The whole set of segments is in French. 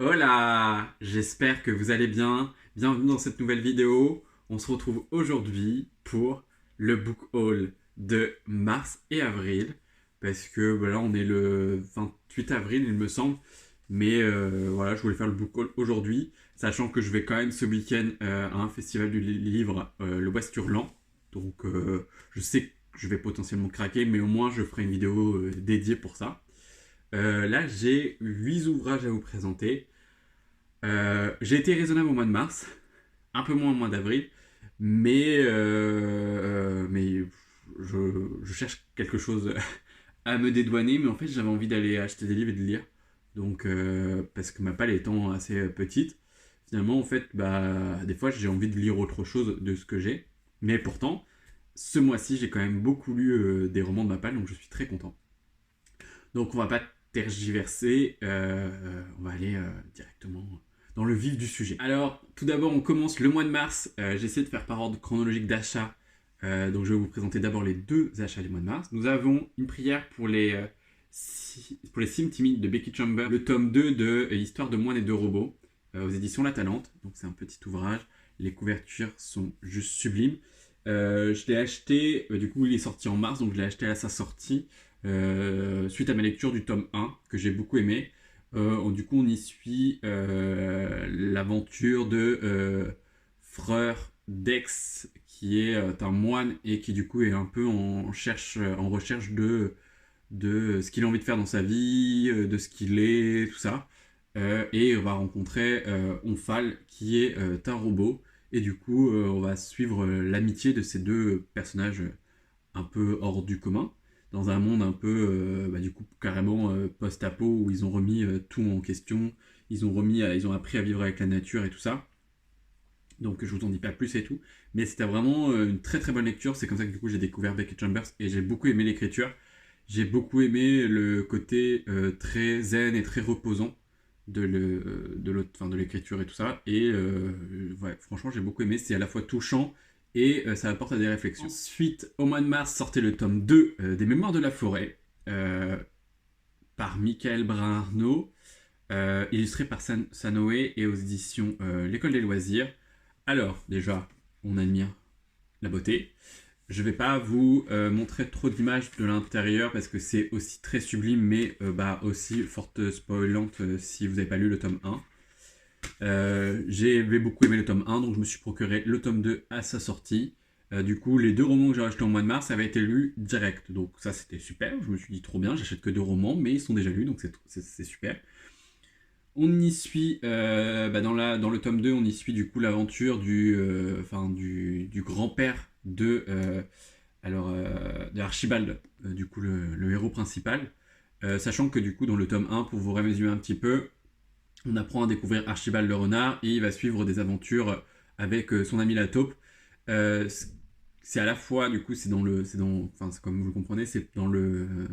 Hola, j'espère que vous allez bien. Bienvenue dans cette nouvelle vidéo. On se retrouve aujourd'hui pour le book haul de mars et avril. Parce que là, on est le 28 avril, il me semble. Mais voilà, je voulais faire le book haul aujourd'hui. Sachant que je vais quand même ce week-end à un festival du livre, le Ouest Hurlant. Donc je sais que je vais potentiellement craquer, mais au moins je ferai une vidéo dédiée pour ça. Là, j'ai 8 ouvrages à vous présenter. J'ai été raisonnable au mois de mars, un peu moins au mois d'avril, mais je cherche quelque chose à me dédouaner, mais en fait j'avais envie d'aller acheter des livres et de lire, donc parce que ma palle étant assez petite, finalement en fait des fois j'ai envie de lire autre chose de ce que j'ai, mais pourtant ce mois-ci j'ai quand même beaucoup lu des romans de ma palle, donc je suis très content. Donc on va pas tergiverser, on va aller directement dans le vif du sujet. Alors tout d'abord on commence le mois de mars, j'ai essayé de faire par ordre chronologique d'achat, donc je vais vous présenter d'abord les deux achats du mois de mars. Nous avons une prière pour les cimes timides de Becky Chambers, le tome 2 de Histoire de moines et de robots, aux éditions La Talente, donc c'est un petit ouvrage, les couvertures sont juste sublimes. Je l'ai acheté, du coup il est sorti en mars, donc je l'ai acheté à sa sortie, suite à ma lecture du tome 1, que j'ai beaucoup aimé. Du coup, on y suit l'aventure de Freur Dex, qui est un moine et qui du coup est un peu en recherche de ce qu'il a envie de faire dans sa vie, de ce qu'il est, tout ça. Et on va rencontrer Onfal, qui est un robot. Et du coup, on va suivre l'amitié de ces deux personnages un peu hors du commun, dans un monde un peu, du coup, carrément post-apo, où ils ont remis tout en question, ils ont appris à vivre avec la nature et tout ça. Donc je vous en dis pas plus et tout, mais c'était vraiment une très très bonne lecture. C'est comme ça que du coup j'ai découvert Beckett Chambers et j'ai beaucoup aimé l'écriture. J'ai beaucoup aimé le côté très zen et très reposant de l'écriture et tout ça. Et ouais, franchement j'ai beaucoup aimé. C'est à la fois touchant et ça apporte à des réflexions. Ensuite, au mois de mars sortait le tome 2 des Mémoires de la forêt par Michael Brun-Arnaud, illustré par Sanoé et aux éditions L'École des loisirs. Alors, déjà, on admire la beauté. Je ne vais pas vous montrer trop d'images de l'intérieur parce que c'est aussi très sublime, mais aussi forte spoilante si vous n'avez pas lu le tome 1. J'ai beaucoup aimé le tome 1, donc je me suis procuré le tome 2 à sa sortie. Du coup, les deux romans que j'ai achetés au mois de mars avaient été lus direct. Donc ça, c'était super. Je me suis dit trop bien, j'achète que deux romans, mais ils sont déjà lus, donc c'est super. On y suit, dans le tome 2, on y suit du coup l'aventure du grand-père de Archibald, du coup le héros principal. Sachant que du coup dans le tome 1, pour vous résumer un petit peu, on apprend à découvrir Archibald le renard et il va suivre des aventures avec son ami la taupe. Euh, c'est à la fois, du coup, c'est comme vous le comprenez, c'est dans le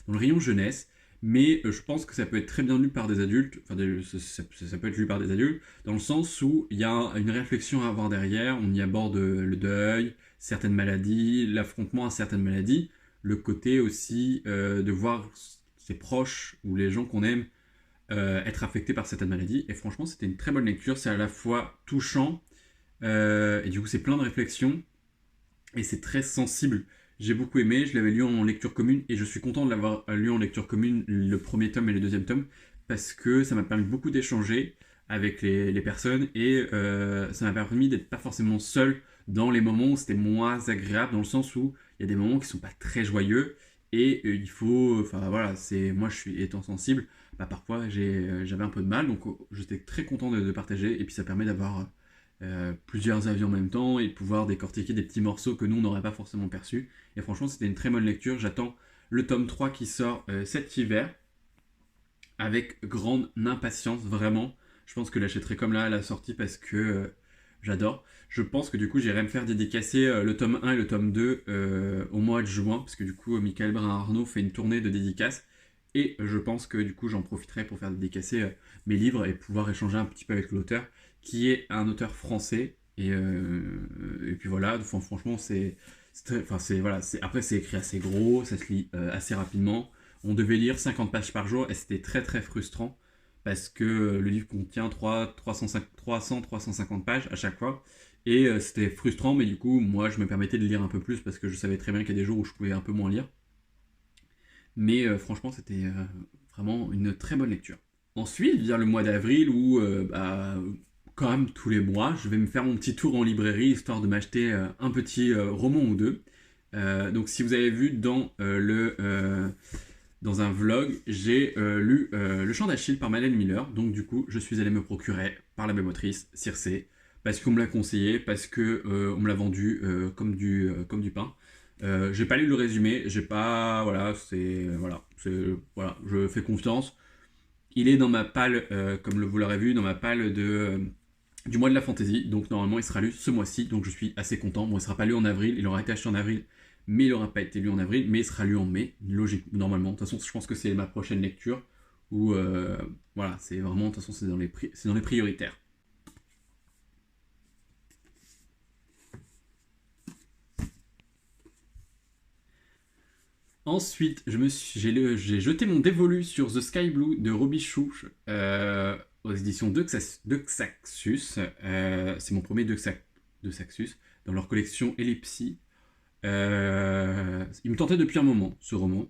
rayon jeunesse, mais je pense que ça peut être très bien lu par des adultes, ça peut être lu par des adultes, dans le sens où il y a une réflexion à avoir derrière, on y aborde le deuil, certaines maladies, l'affrontement à certaines maladies, le côté aussi de voir ses proches ou les gens qu'on aime être affectés par certaines maladies, et franchement c'était une très bonne lecture, c'est à la fois touchant, et du coup c'est plein de réflexions, et c'est très sensible. J'ai beaucoup aimé, je l'avais lu en lecture commune et je suis content de l'avoir lu en lecture commune, le premier tome et le deuxième tome, parce que ça m'a permis beaucoup d'échanger avec les personnes et ça m'a permis d'être pas forcément seul dans les moments où c'était moins agréable, dans le sens où il y a des moments qui sont pas très joyeux et il faut, enfin voilà, moi je suis étant sensible, parfois j'avais un peu de mal, donc j'étais très content de partager et puis ça permet d'avoir plusieurs avis en même temps et de pouvoir décortiquer des petits morceaux que nous on n'aurait pas forcément perçus. Et franchement, c'était une très bonne lecture. J'attends le tome 3 qui sort cet hiver avec grande impatience, vraiment. Je pense que je l'achèterai comme là à la sortie parce que j'adore. Je pense que du coup, j'irai me faire dédicacer le tome 1 et le tome 2 au mois de juin parce que du coup, Michael Brun-Arnaud fait une tournée de dédicaces. Et je pense que du coup, j'en profiterai pour faire dédicacer mes livres et pouvoir échanger un petit peu avec l'auteur, qui est un auteur français. Et puis voilà, enfin, franchement, après, c'est écrit assez gros, ça se lit assez rapidement. On devait lire 50 pages par jour et c'était très très frustrant parce que le livre contient 300-350 pages à chaque fois. Et c'était frustrant, mais du coup, moi, je me permettais de lire un peu plus parce que je savais très bien qu'il y a des jours où je pouvais un peu moins lire. Mais franchement, c'était vraiment une très bonne lecture. Ensuite vient le mois d'avril où, quand même tous les mois, je vais me faire mon petit tour en librairie histoire de m'acheter un petit roman ou deux. Donc, si vous avez vu dans un vlog, j'ai lu Le Chant d'Achille par Madeleine Miller. Donc, du coup, je suis allé me procurer par la même autrice, Circé, parce qu'on me l'a conseillé, parce que on me l'a vendu comme du pain. J'ai pas lu le résumé, j'ai pas. Voilà, je fais confiance. Il est dans ma palle, comme vous l'aurez vu, dans ma palle du mois de la fantasy. Donc normalement, il sera lu ce mois-ci. Donc je suis assez content. Bon, il sera pas lu en avril. Il aura été acheté en avril, mais il n'aura pas été lu en avril. Mais il sera lu en mai, logique, normalement. De toute façon, je pense que c'est ma prochaine lecture. Où, voilà, c'est vraiment, de toute façon, c'est dans les prioritaires. Ensuite, j'ai jeté mon dévolu sur The Sky Blue de Robichou aux éditions de Xaxus. C'est mon premier de Saxus dans leur collection Ellipsi. Il me tentait depuis un moment, ce roman.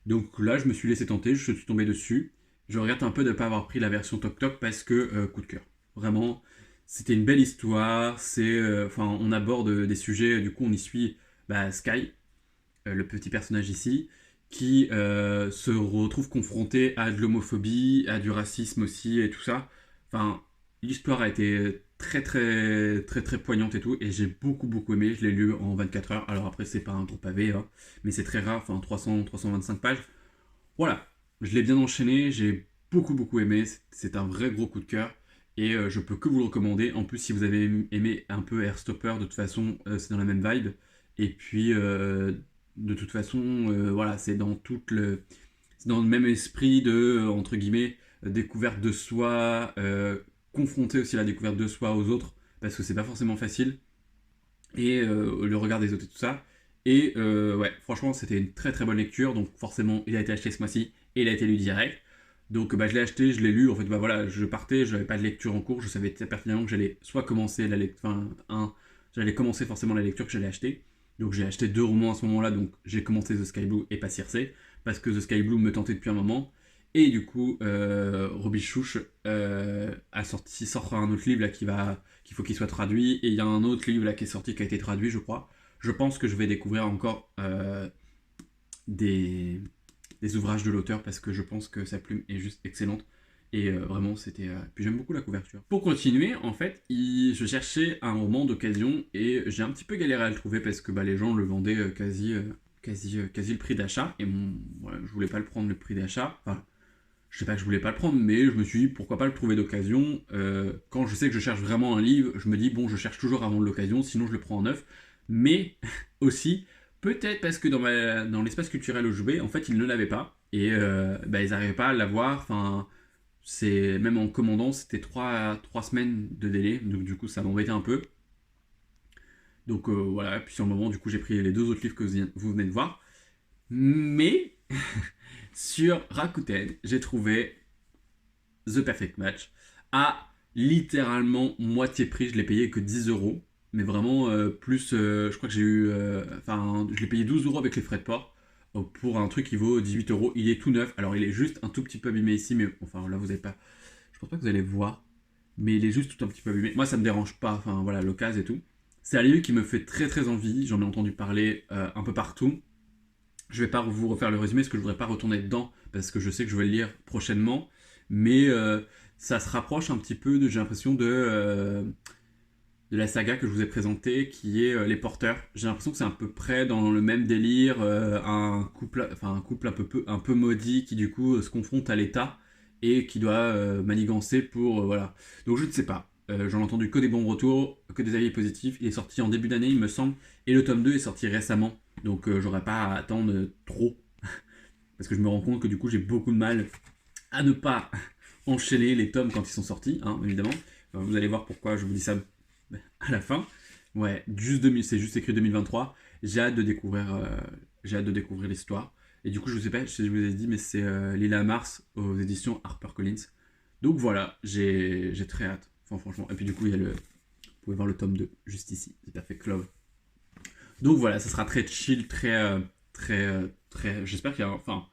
Donc là, je me suis laissé tenter, je suis tombé dessus. Je regrette un peu de ne pas avoir pris la version Tok Tok parce que coup de cœur. Vraiment, c'était une belle histoire. On aborde des sujets, du coup, on y suit Sky, le petit personnage ici, qui se retrouve confronté à de l'homophobie, à du racisme aussi et tout ça. Enfin, l'histoire a été très très très très poignante et tout, et j'ai beaucoup aimé. Je l'ai lu en 24 heures. Alors après, c'est pas un gros pavé, hein, mais c'est très rare. Enfin, 325 pages. Voilà, je l'ai bien enchaîné. J'ai beaucoup aimé. C'est un vrai gros coup de cœur. Et je peux que vous le recommander. En plus, si vous avez aimé un peu Airstopper, de toute façon, c'est dans la même vibe. Et puis, de toute façon, voilà, c'est dans le même esprit de, entre guillemets, découverte de soi, confronter aussi la découverte de soi aux autres, parce que c'est pas forcément facile, et le regard des autres et tout ça. Et ouais, franchement, c'était une très bonne lecture, donc forcément, il a été acheté ce mois-ci, et il a été lu direct. Donc je l'ai acheté, je l'ai lu, en fait, voilà, je partais, je n'avais pas de lecture en cours, je savais très pertinemment que j'allais soit commencer la lecture, j'allais commencer forcément la lecture que j'allais acheter. Donc j'ai acheté 2 romans à ce moment-là, donc j'ai commencé The Sky Blue et pas Circe, parce que The Sky Blue me tentait depuis un moment. Et du coup, Roby Chouch sort un autre livre là qu'il faut qu'il soit traduit, et il y a un autre livre là qui est sorti, qui a été traduit, je crois. Je pense que je vais découvrir encore des, des ouvrages de l'auteur, parce que je pense que sa plume est juste excellente. Et vraiment, c'était. Puis j'aime beaucoup la couverture. Pour continuer, en fait, je cherchais un roman d'occasion et j'ai un petit peu galéré à le trouver parce que les gens le vendaient quasi le prix d'achat. Et voilà, je voulais pas le prendre le prix d'achat. Enfin, je sais pas que je voulais pas le prendre, mais je me suis dit pourquoi pas le trouver d'occasion. Quand je sais que je cherche vraiment un livre, je me dis bon, je cherche toujours avant de l'occasion, sinon je le prends en neuf. Mais aussi, peut-être parce que dans l'espace culturel où je jouais, en fait, ils ne l'avaient pas. Et ils n'arrivaient pas à l'avoir. Enfin, même en commandant, c'était 3 semaines de délai. Donc du coup, ça m'embêtait un peu. Donc voilà, puis sur le moment, du coup, j'ai pris les 2 autres livres que vous venez de voir. Mais sur Rakuten, j'ai trouvé The Perfect Match à littéralement moitié prix. Je l'ai payé que 10 €. Mais vraiment, je crois que j'ai eu. Je l'ai payé 12 € avec les frais de port pour un truc qui vaut 18 €. Il est tout neuf. Alors, il est juste un tout petit peu abîmé ici, mais enfin là, vous n'avez pas. Je pense pas que vous allez voir. Mais il est juste tout un petit peu abîmé. Moi, ça me dérange pas. Enfin, voilà, l'occasion et tout. C'est un livre qui me fait très envie. J'en ai entendu parler un peu partout. Je vais pas vous refaire le résumé parce que je voudrais pas retourner dedans parce que je sais que je vais le lire prochainement. Mais ça se rapproche un petit peu, j'ai l'impression, de la saga que je vous ai présentée, qui est Les Porteurs. J'ai l'impression que c'est à peu près dans le même délire, un couple un peu maudit qui du coup se confronte à l'État et qui doit manigancer pour voilà. Donc je ne sais pas. J'en ai entendu que des bons retours, que des avis positifs. Il est sorti en début d'année, il me semble, et le tome 2 est sorti récemment. Donc j'aurais pas à attendre trop parce que je me rends compte que du coup j'ai beaucoup de mal à ne pas enchaîner les tomes quand ils sont sortis, hein, évidemment. Vous allez voir pourquoi je vous dis ça à la fin. Ouais, c'est juste écrit 2023. J'ai hâte de découvrir l'histoire. Et du coup, je sais pas si je vous ai dit, mais c'est Lila Mars aux éditions HarperCollins. Donc voilà, j'ai très hâte. Enfin, franchement. Et puis du coup, il y a vous pouvez voir le tome 2, juste ici, The Perfect Love. Donc voilà, ça sera très chill, très... J'espère qu'il y a... Enfin,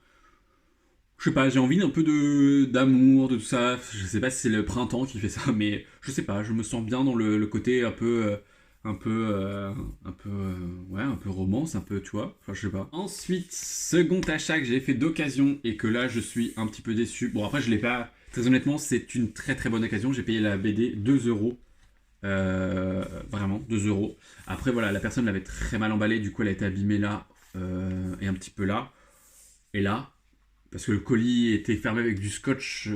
je sais pas, j'ai envie d'un peu d'amour, de tout ça. Je sais pas si c'est le printemps qui fait ça, mais je sais pas, je me sens bien dans le côté un peu, ouais, un peu romance, un peu, tu vois. Enfin, je sais pas. Ensuite, second achat que j'ai fait d'occasion et que là, je suis un petit peu déçu. Bon, après, je l'ai pas. Très honnêtement, c'est une très bonne occasion. J'ai payé la BD 2 euros. Vraiment, 2 euros. Après, voilà, la personne l'avait très mal emballée, du coup, elle a été abîmée là et un petit peu là. Et là, parce que le colis était fermé avec du scotch,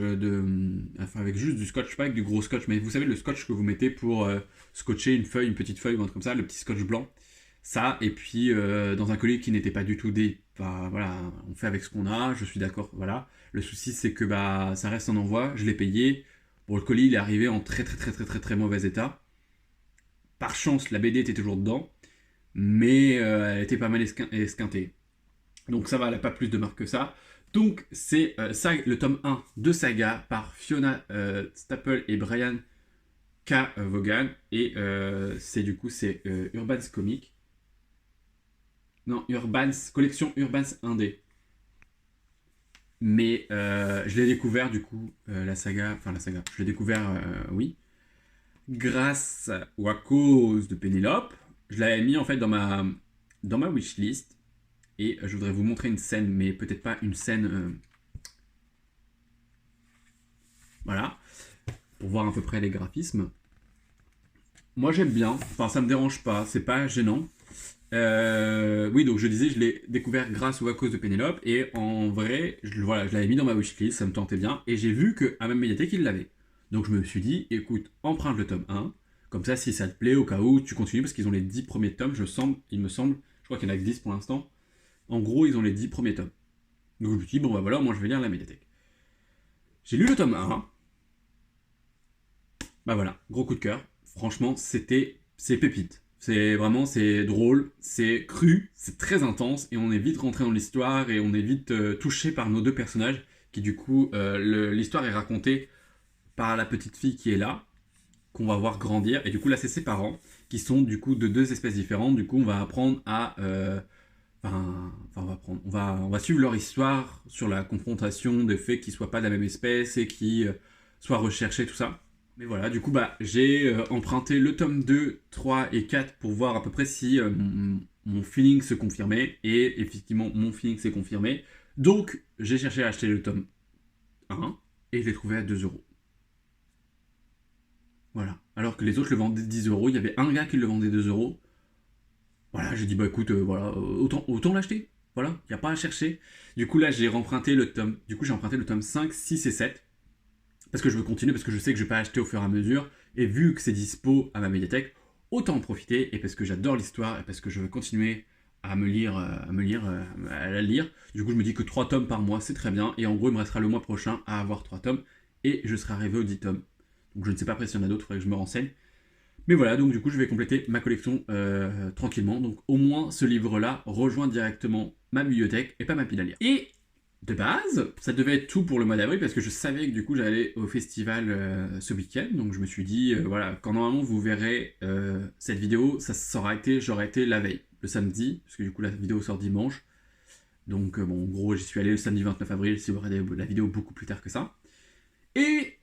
enfin avec juste du scotch, pas avec du gros scotch, mais vous savez le scotch que vous mettez pour scotcher une feuille, une petite feuille ou un truc comme ça, le petit scotch blanc. Ça, et puis dans un colis qui n'était pas du tout bah, voilà, on fait avec ce qu'on a, je suis d'accord, voilà. Le souci c'est que bah ça reste en envoi, je l'ai payé. Bon, le colis il est arrivé en très mauvais état. Par chance, la BD était toujours dedans, mais elle était pas mal esquintée. Donc ça va, elle n'a pas plus de marque que ça. Donc c'est le tome 1 de Saga par Fiona Staples et Brian K. Vaughan. Et c'est Urbans Comics. Non, collection Urbans Indé. Mais je l'ai découvert du coup, la saga, je l'ai découvert, oui, grâce ou à cause de Pénélope. Je l'avais mis en fait dans ma wishlist. Et je voudrais vous montrer une scène, mais peut-être pas une scène... voilà, pour voir à peu près les graphismes. Moi j'aime bien, enfin ça me dérange pas, c'est pas gênant. Oui, donc je disais, je l'ai découvert grâce ou à cause de Pénélope, et en vrai, voilà, je l'avais mis dans ma wishlist, ça me tentait bien, et j'ai vu qu'à ma médiathèque, il l'avait. Donc je me suis dit, écoute, emprunte le tome 1, comme ça si ça te plaît, au cas où, tu continues, parce qu'ils ont les 10 premiers tomes, il me semble, je crois qu'il y en a que 10 pour l'instant. En gros, ils ont les 10 premiers tomes. Donc je me suis dit, bon bah voilà, moi je vais lire la médiathèque. J'ai lu le tome 1, bah voilà, gros coup de cœur. Franchement, c'est pépite. C'est drôle, c'est cru, c'est très intense, et on est vite rentré dans l'histoire, et on est vite touché par nos deux personnages, qui du coup, l'histoire est racontée par la petite fille qui est là, qu'on va voir grandir, et du coup là c'est ses parents, qui sont du coup de deux espèces différentes, du coup on va apprendre à... on va suivre leur histoire sur la confrontation des faits qui soient pas de la même espèce, et qui soient recherchés, tout ça. Mais voilà, du coup, bah, j'ai emprunté le tome 2, 3 et 4 pour voir à peu près si mon feeling se confirmait. Et effectivement, mon feeling s'est confirmé. Donc, j'ai cherché à acheter le tome 1 et je l'ai trouvé à 2 euros. Voilà. Alors que les autres le vendaient 10 euros. Il y avait un gars qui le vendait 2 euros. Voilà, j'ai dit, bah écoute, voilà, autant l'acheter. Voilà, il n'y a pas à chercher. Du coup, là, j'ai emprunté le tome. Du coup, j'ai emprunté le tome 5, 6 et 7. Parce que je veux continuer, parce que je sais que je vais pas acheter au fur et à mesure, et vu que c'est dispo à ma médiathèque, autant en profiter, et parce que j'adore l'histoire, et parce que je veux continuer à la lire. Du coup, je me dis que 3 tomes par mois, c'est très bien, et en gros, il me restera le mois prochain à avoir 3 tomes, et je serai arrivé aux 10 tomes. Donc je ne sais pas après s'il y en a d'autres, il faudrait que je me renseigne. Mais voilà, donc du coup, je vais compléter ma collection tranquillement. Donc au moins, ce livre-là rejoint directement ma bibliothèque et pas ma pile à lire. Et de base, ça devait être tout pour le mois d'avril parce que je savais que du coup j'allais au festival ce week-end. Donc je me suis dit, voilà, quand normalement vous verrez cette vidéo, j'aurais été la veille, le samedi, parce que du coup la vidéo sort dimanche. Donc bon, en gros, j'y suis allé le samedi 29 avril, si vous regardez la vidéo beaucoup plus tard que ça. Et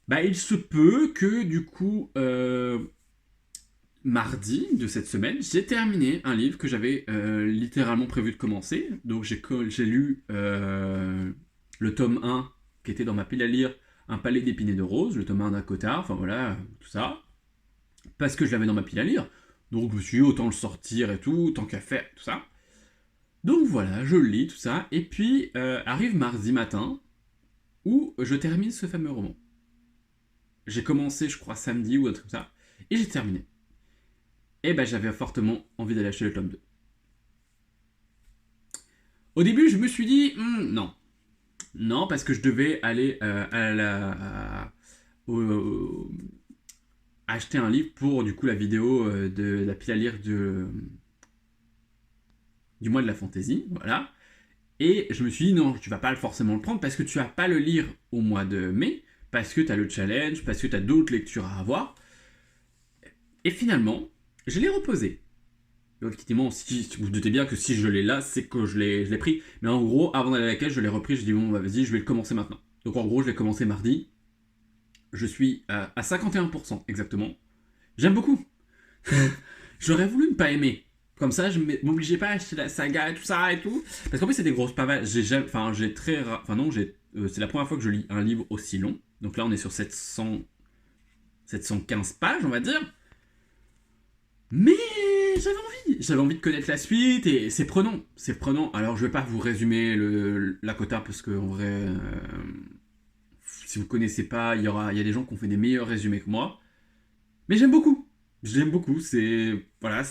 bah, il se peut que du coup, mardi de cette semaine, j'ai terminé un livre que j'avais littéralement prévu de commencer. Donc j'ai lu le tome 1 qui était dans ma pile à lire, Un palais d'épines et de roses, le tome 1 d'un Cotard, enfin voilà, tout ça. Parce que je l'avais dans ma pile à lire. Donc je me suis dit, autant le sortir et tout, tant qu'à faire, tout ça. Donc voilà, je le lis, tout ça. Et puis arrive mardi matin, où je termine ce fameux roman. J'ai commencé, je crois, samedi ou autre comme ça, et j'ai terminé. Et ben j'avais fortement envie d'aller acheter le tome 2. Au début, je me suis dit, non. Non, parce que je devais aller acheter un livre pour du coup la vidéo de la pile à lire du mois de la fantaisie, voilà. Et je me suis dit, non, tu vas pas forcément le prendre parce que tu vas pas le lire au mois de mai, parce que tu as le challenge, parce que tu as d'autres lectures à avoir. Et finalement, je l'ai reposé. Donc, effectivement, si vous vous doutez bien que si je l'ai là, c'est que je l'ai pris. Mais en gros, avant d'aller à la caisse, je l'ai repris. Je dis bon, bah, vas-y, je vais le commencer maintenant. Donc en gros, je l'ai commencé mardi. Je suis à 51% exactement. J'aime beaucoup. J'aurais voulu ne pas aimer. Comme ça, je m'obligeais pas à acheter la saga et tout ça et tout. Parce qu'en plus, c'est des grosses pavages. J'ai très. Enfin, non, c'est la première fois que je lis un livre aussi long. Donc là, on est sur 715 pages, on va dire. Mais j'avais envie de connaître la suite et c'est prenant. C'est prenant. Alors, je vais pas vous résumer la quota parce que, en vrai, si vous connaissez pas, il y a des gens qui ont fait des meilleurs résumés que moi. Mais j'aime beaucoup. J'aime beaucoup. Voilà.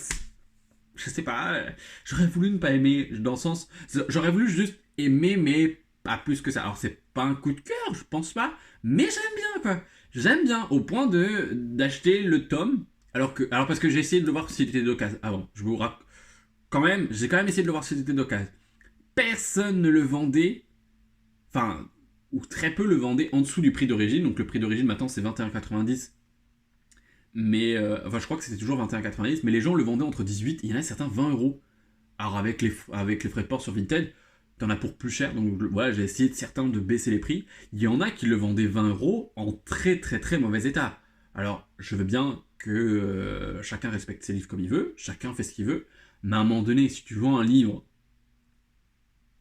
Je sais pas. J'aurais voulu ne pas aimer. Dans le sens. J'aurais voulu juste aimer, mais pas plus que ça. Alors, c'est pas un coup de cœur, je pense pas. Mais j'aime bien, quoi. J'aime bien. Au point d'acheter le tome. Alors, parce que j'ai essayé de le voir s'il était d'occasion avant. Je vous raconte. J'ai quand même essayé de le voir s'il était d'occasion. Personne ne le vendait. Enfin, ou très peu le vendaient en dessous du prix d'origine. Donc, le prix d'origine maintenant, c'est 21,90. Mais je crois que c'était toujours 21,90, mais les gens le vendaient entre 18 et il y en a certains 20 euros. Alors avec les frais de port sur Vinted, t'en as pour plus cher. Donc voilà, j'ai essayé de certains de baisser les prix. Il y en a qui le vendaient 20 euros en très très très mauvais état. Alors je veux bien que chacun respecte ses livres comme il veut, chacun fait ce qu'il veut, mais à un moment donné, si tu vends un livre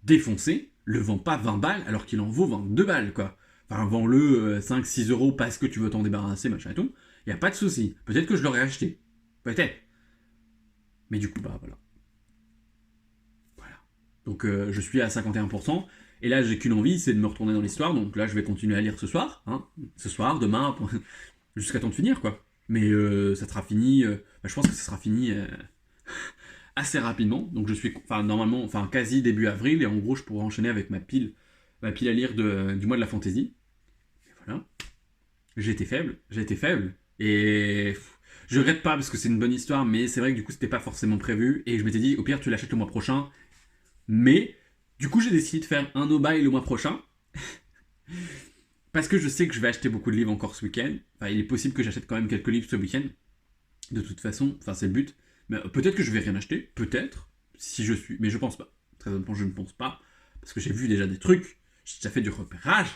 défoncé, le vends pas 20 balles alors qu'il en vaut 22 balles, quoi. Enfin, vends-le 5-6 euros parce que tu veux t'en débarrasser, machin et tout. Y a pas de souci. Peut-être que je l'aurais acheté. Peut-être. Mais du coup, bah voilà. Voilà. Donc je suis à 51%. Et là, j'ai qu'une envie, c'est de me retourner dans l'histoire. Donc là, je vais continuer à lire ce soir. Hein. Ce soir, demain, jusqu'à temps de finir, quoi. Mais ça sera fini. Je pense que ça sera fini assez rapidement. Donc je suis, normalement, quasi début avril. Et en gros, je pourrai enchaîner avec ma pile à lire du mois de la fantaisie. Et voilà. J'ai été faible. Et je regrette pas parce que c'est une bonne histoire, mais c'est vrai que du coup, c'était pas forcément prévu. Et je m'étais dit, au pire, tu l'achètes le mois prochain. Mais du coup, j'ai décidé de faire un no-buy le mois prochain. Parce que je sais que je vais acheter beaucoup de livres encore ce week-end. Enfin, il est possible que j'achète quand même quelques livres ce week-end. De toute façon, c'est le but. Mais peut-être que je vais rien acheter. Peut-être. Si je suis. Mais je pense pas. Très honnêtement, je ne pense pas. Parce que j'ai vu déjà des trucs. J'ai déjà fait du repérage.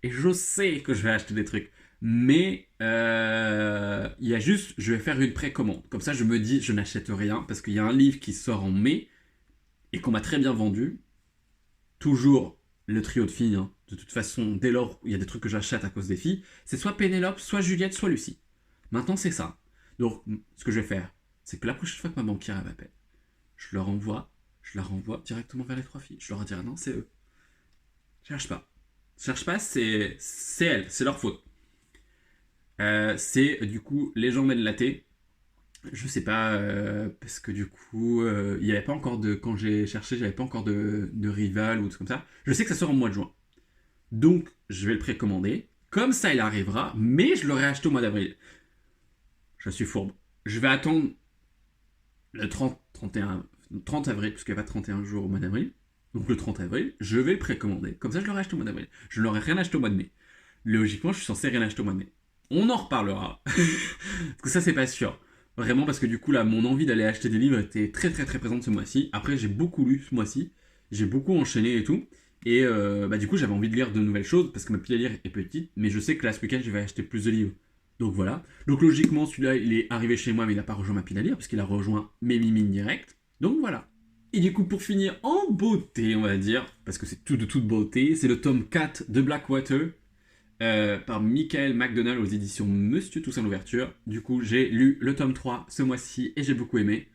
Et je sais que je vais acheter des trucs. Mais il y a juste, je vais faire une précommande. Comme ça, je me dis, je n'achète rien parce qu'il y a un livre qui sort en mai et qu'on m'a très bien vendu. Toujours le trio de filles. Hein. De toute façon, dès lors, il y a des trucs que j'achète à cause des filles. C'est soit Pénélope, soit Juliette, soit Lucie. Maintenant, c'est ça. Donc, ce que je vais faire, c'est que la prochaine fois que ma banquière m'appelle, je la renvoie directement vers les trois filles. Je leur dirai non, c'est eux. Cherche pas. Cherche pas, c'est elles, c'est leur faute. C'est du coup les gens mènent la thé. Je sais pas, parce que du coup, il n'y avait pas encore de. Quand j'ai cherché, j'avais pas encore de rival ou tout comme ça. Je sais que ça sort en mois de juin. Donc, je vais le précommander. Comme ça, il arrivera, mais je l'aurai acheté au mois d'avril. Je suis fourbe. Je vais attendre le 30 avril, parce qu'il n'y a pas 31 jours au mois d'avril. Donc, le 30 avril, je vais le précommander. Comme ça, je l'aurai acheté au mois d'avril. Je n'aurai rien acheté au mois de mai. Logiquement, je suis censé rien acheter au mois de mai. On en reparlera. Parce que ça, c'est pas sûr. Vraiment, parce que du coup, là, mon envie d'aller acheter des livres était très très très présente ce mois-ci. Après, j'ai beaucoup lu ce mois-ci. J'ai beaucoup enchaîné et tout. Et du coup, j'avais envie de lire de nouvelles choses parce que ma pile à lire est petite. Mais je sais que là, ce week-end, je vais acheter plus de livres. Donc voilà. Donc logiquement, celui-là, il est arrivé chez moi, mais il n'a pas rejoint ma pile à lire parce qu'il a rejoint mes mimines direct. Donc voilà. Et du coup, pour finir en beauté, on va dire, parce que c'est tout de toute beauté, c'est le tome 4 de Blackwater. Par Michael McDonald aux éditions Monsieur Toussaint l'ouverture. Du coup, j'ai lu le tome 3 ce mois-ci et j'ai beaucoup aimé.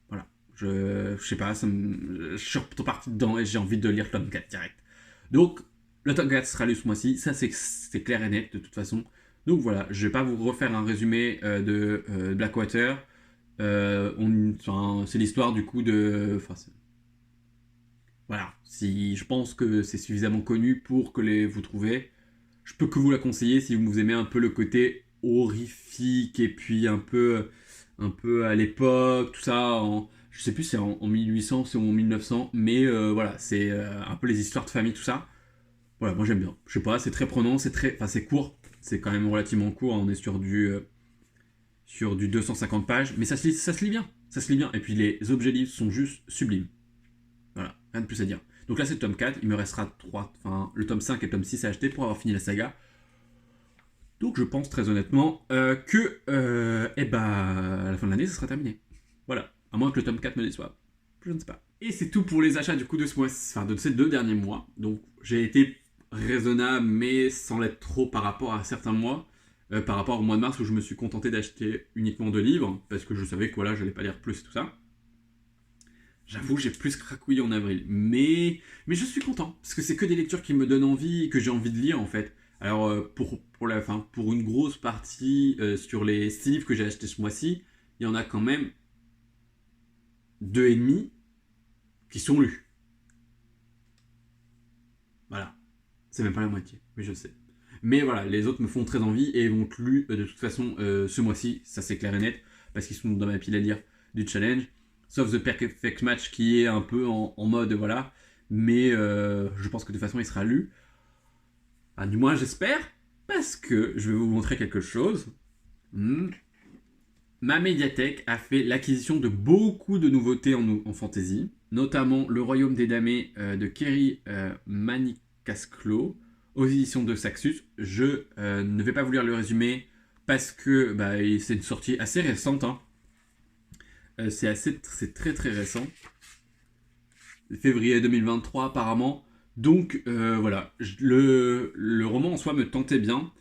Voilà. Je sais pas, je suis reparti dedans et j'ai envie de lire le tome 4 direct. Donc, le tome 4 sera lu ce mois-ci. Ça, c'est clair et net de toute façon. Donc voilà, je vais pas vous refaire un résumé de Blackwater. C'est l'histoire du coup de. Voilà, si je pense que c'est suffisamment connu pour que vous trouvez, je peux que vous la conseiller si vous aimez un peu le côté horrifique et puis un peu à l'époque, tout ça. Je sais plus si c'est en 1800, c'est en 1900, mais voilà, c'est un peu les histoires de famille, tout ça. Voilà, moi j'aime bien. Je sais pas, c'est très prenant, enfin, c'est court. C'est quand même relativement court, hein. On est sur du 250 pages, mais ça se lit bien. Ça se lit bien. Et puis les objets livres sont juste sublimes. Voilà, rien de plus à dire. Donc là c'est le tome 4, il me restera 3, enfin le tome 5 et le tome 6 à acheter pour avoir fini la saga. Donc je pense très honnêtement que à la fin de l'année ça sera terminé. Voilà, à moins que le tome 4 me déçoive. Je ne sais pas. Et c'est tout pour les achats du coup de ce mois, enfin de ces 2 derniers mois. Donc j'ai été raisonnable mais sans l'être trop par rapport à certains mois. Par rapport au mois de mars où je me suis contenté d'acheter uniquement 2 livres parce que je savais que voilà, j'allais pas lire plus et tout ça. J'avoue, j'ai plus cracouillé en avril. Mais je suis content. Parce que c'est que des lectures qui me donnent envie, que j'ai envie de lire en fait. Alors, pour la fin, pour une grosse partie sur les 6 livres que j'ai achetés ce mois-ci, il y en a quand même 2,5 qui sont lus. Voilà. C'est même pas la moitié, mais je sais. Mais voilà, les autres me font très envie et vont être lus de toute façon ce mois-ci, ça c'est clair et net, parce qu'ils sont dans ma pile à lire du challenge. Sauf The Perfect Match qui est un peu en mode voilà, mais je pense que de toute façon il sera lu. Enfin, du moins j'espère, parce que je vais vous montrer quelque chose. Ma médiathèque a fait l'acquisition de beaucoup de nouveautés en fantasy, notamment Le Royaume des Damnés de Kerry Manicasclo aux éditions de Saxus. Je ne vais pas vous lire le résumé parce que c'est une sortie assez récente. Hein. C'est très très récent. Février 2023 apparemment. Donc voilà, le roman en soi me tentait bien.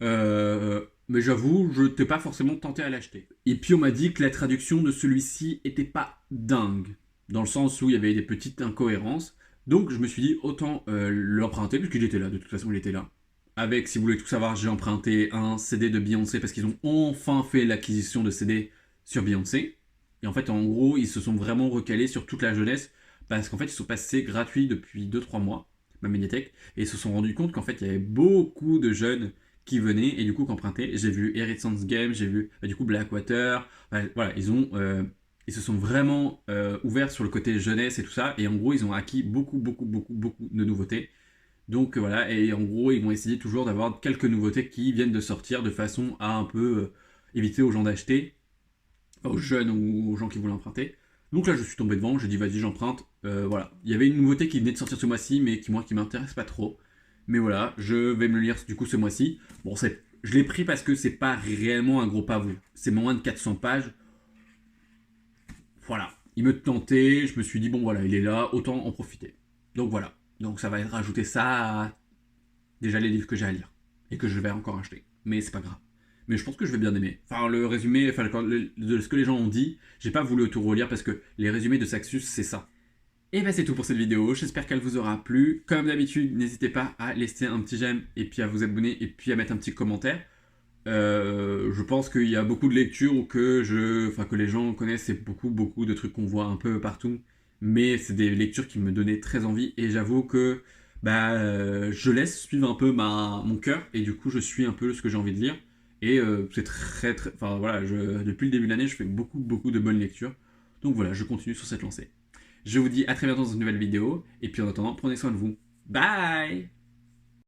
Mais j'avoue, je n'étais pas forcément tenté à l'acheter. Et puis on m'a dit que la traduction de celui-ci était pas dingue, dans le sens où il y avait des petites incohérences. Donc je me suis dit autant l'emprunter, puisqu'il était là, de toute façon il était là. Avec, si vous voulez tout savoir, j'ai emprunté un CD de Beyoncé parce qu'ils ont enfin fait l'acquisition de CD sur Beyoncé. Et en fait, en gros, ils se sont vraiment recalés sur toute la jeunesse parce qu'en fait, ils sont passés gratuits depuis 2-3 mois, ma médiathèque, et ils se sont rendus compte qu'en fait, il y avait beaucoup de jeunes qui venaient et du coup qui empruntaient. J'ai vu Inheritance Game, j'ai vu du coup Blackwater. Voilà, ils se sont vraiment ouverts sur le côté jeunesse et tout ça. Et en gros, ils ont acquis beaucoup de nouveautés. Donc voilà, et en gros, ils vont essayer toujours d'avoir quelques nouveautés qui viennent de sortir de façon à un peu éviter aux gens d'acheter, aux jeunes ou aux gens qui voulaient emprunter. Donc là, je suis tombé devant, j'ai dit vas-y, j'emprunte. Voilà, il y avait une nouveauté qui venait de sortir ce mois-ci, mais qui m'intéresse pas trop. Mais voilà, je vais me le lire du coup ce mois-ci. Bon, je l'ai pris parce que c'est pas réellement un gros pavot. C'est moins de 400 pages. Voilà, il me tentait, je me suis dit bon voilà, il est là, autant en profiter. Donc voilà, donc ça va rajouter ça à déjà les livres que j'ai à lire et que je vais encore acheter. Mais c'est pas grave. Mais je pense que je vais bien aimer. Enfin, le résumé, de ce que les gens ont dit, j'ai pas voulu tout relire parce que les résumés de Saxus, c'est ça. Et ben c'est tout pour cette vidéo, j'espère qu'elle vous aura plu. Comme d'habitude, n'hésitez pas à laisser un petit j'aime et puis à vous abonner et puis à mettre un petit commentaire. Je pense qu'il y a beaucoup de lectures que les gens connaissent, c'est beaucoup de trucs qu'on voit un peu partout. Mais c'est des lectures qui me donnaient très envie et j'avoue que je laisse suivre un peu mon cœur et du coup je suis un peu ce que j'ai envie de lire. Et c'est enfin voilà, depuis le début de l'année, je fais beaucoup de bonnes lectures. Donc voilà, je continue sur cette lancée. Je vous dis à très bientôt dans une nouvelle vidéo, et puis en attendant, prenez soin de vous. Bye!